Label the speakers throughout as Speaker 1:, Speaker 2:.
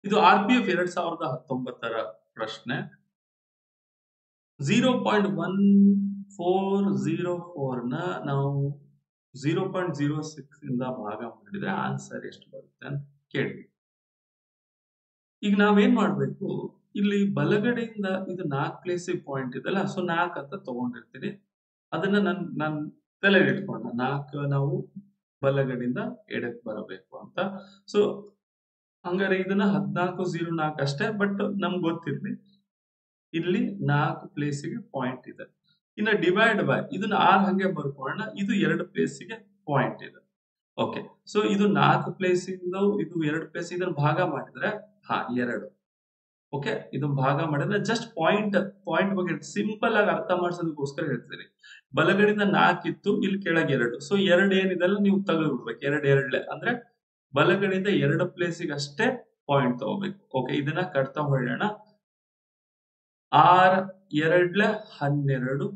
Speaker 1: ಇದು RPF 2019ರ ಪ್ರಶ್ನೆ. 0.1404 ನ ನಾವು 0.06 ಇಂದ ಭಾಗ ಮಾಡಿದ್ರೆ ಆನ್ಸರ್ ಎಷ್ಟು ಬರುತ್ತೆ ಅಂತ ಕೇಳಿ. ಈಗ ನಾವೇನ್ ಮಾಡ್ಬೇಕು, ಇಲ್ಲಿ ಬಲಗಡೆಯಿಂದ ಇದು 4 ಪ್ಲೇಸಿಗೆ ಪಾಯಿಂಟ್ ಇದೆಲ್ಲ, ಸೊ 4 ಅಂತ ತಗೊಂಡಿರ್ತೀನಿ. ಅದನ್ನ ನನ್ ತಲೆಗೆ ಇಟ್ಕೊಂಡ 4 ನಾವು ಬಲಗಡೆಯಿಂದ ಎಡಕ್ಕೆ ಬರಬೇಕು ಅಂತ. ಸೊ ಹಂಗಾರೆ ಇದನ್ನ 1404 ಅಷ್ಟೇ, ಬಟ್ ನಮ್ಗೆ ಗೊತ್ತಿರ್ಲಿ ಇಲ್ಲಿ 4 ಪ್ಲೇಸಿಗೆ ಪಾಯಿಂಟ್ ಇದೆ. ಇನ್ನ ಡಿವೈಡ್ ಬೈ ಇದನ್ನ 6 ಹಂಗೆ ಬರ್ಕೊಳ್ಳೋಣ. ಇದು 2 ಪ್ಲೇಸಿಗೆ ಪಾಯಿಂಟ್ ಇದೆ. ಓಕೆ, ಸೊ ಇದು 4 ಪ್ಲೇಸಿಂದ ಇದು 2 ಪ್ಲೇಸ್, ಇದನ್ನ ಭಾಗ ಮಾಡಿದ್ರೆ 2. ಓಕೆ, ಇದನ್ನ ಭಾಗ ಮಾಡಿದ್ರೆ ಜಸ್ಟ್ ಪಾಯಿಂಟ್ ಬಗ್ಗೆ ಸಿಂಪಲ್ ಆಗಿ ಅರ್ಥ ಮಾಡಿಸೋದಕ್ಕೋಸ್ಕರ ಹೇಳ್ತೀನಿ. ಬಲಗಡೆಯಿಂದ 4 ಇತ್ತು, ಇಲ್ಲಿ ಕೆಳಗೆ 2, ಸೊ 2 ಏನಿದೆಲ್ಲ ನೀವು ತೆಗೆದು ಬಿಡ್ಬೇಕು. 2 ಅಂದ್ರೆ ಬಲಗಡೆಯಿಂದ 2 ಪ್ಲೇಸಿಗೆ ಅಷ್ಟೇ ಪಾಯಿಂಟ್ ತಗೋಬೇಕು. ಓಕೆ, ಇದನ್ನ ಕಟ್ತಾ ಹೊಳ್ಳೋಣ. 6 2 12,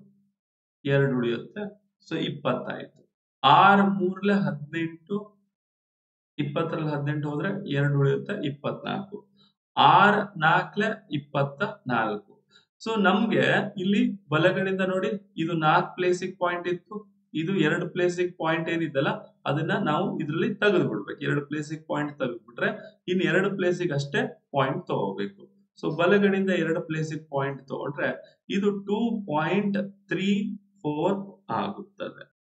Speaker 1: 2 ಉಳಿಯುತ್ತೆ, ಸೊ 20 ಆಯ್ತು. 6 3 18, 20ರಲ್ಲಿ 18 ಹೋದ್ರೆ 2 ಉಳಿಯುತ್ತೆ, 24. 6 4 24. ಸೊ ನಮ್ಗೆ ಇಲ್ಲಿ ಬಲಗಡೆಯಿಂದ ನೋಡಿ, ಇದು 4 ಪ್ಲೇಸಿಗೆ ಪಾಯಿಂಟ್ ಇತ್ತು, ಇದು 2 ಪ್ಲೇಸಿಗೆ ಪಾಯಿಂಟ್ ಏನಿದೆಲ್ಲ ಅದನ್ನ ನಾವು ಇದರಲ್ಲಿ ತೆಗೆದು ಬಿಡ್ಬೇಕು. 2 ಪ್ಲೇಸಿಗೆ ಪಾಯಿಂಟ್ ತೆಗೆದ್ಬಿಟ್ರೆ ಇನ್ನು 2 ಪ್ಲೇಸಿಗೆ ಅಷ್ಟೇ ಪಾಯಿಂಟ್ ತಗೋಬೇಕು. ಸೊ ಬಲಗಡೆಯಿಂದ 2 ಪ್ಲೇಸಿಗೆ ಪಾಯಿಂಟ್ ತಗೊಂಡ್ರೆ ಇದು 2.34 ಆಗುತ್ತದೆ.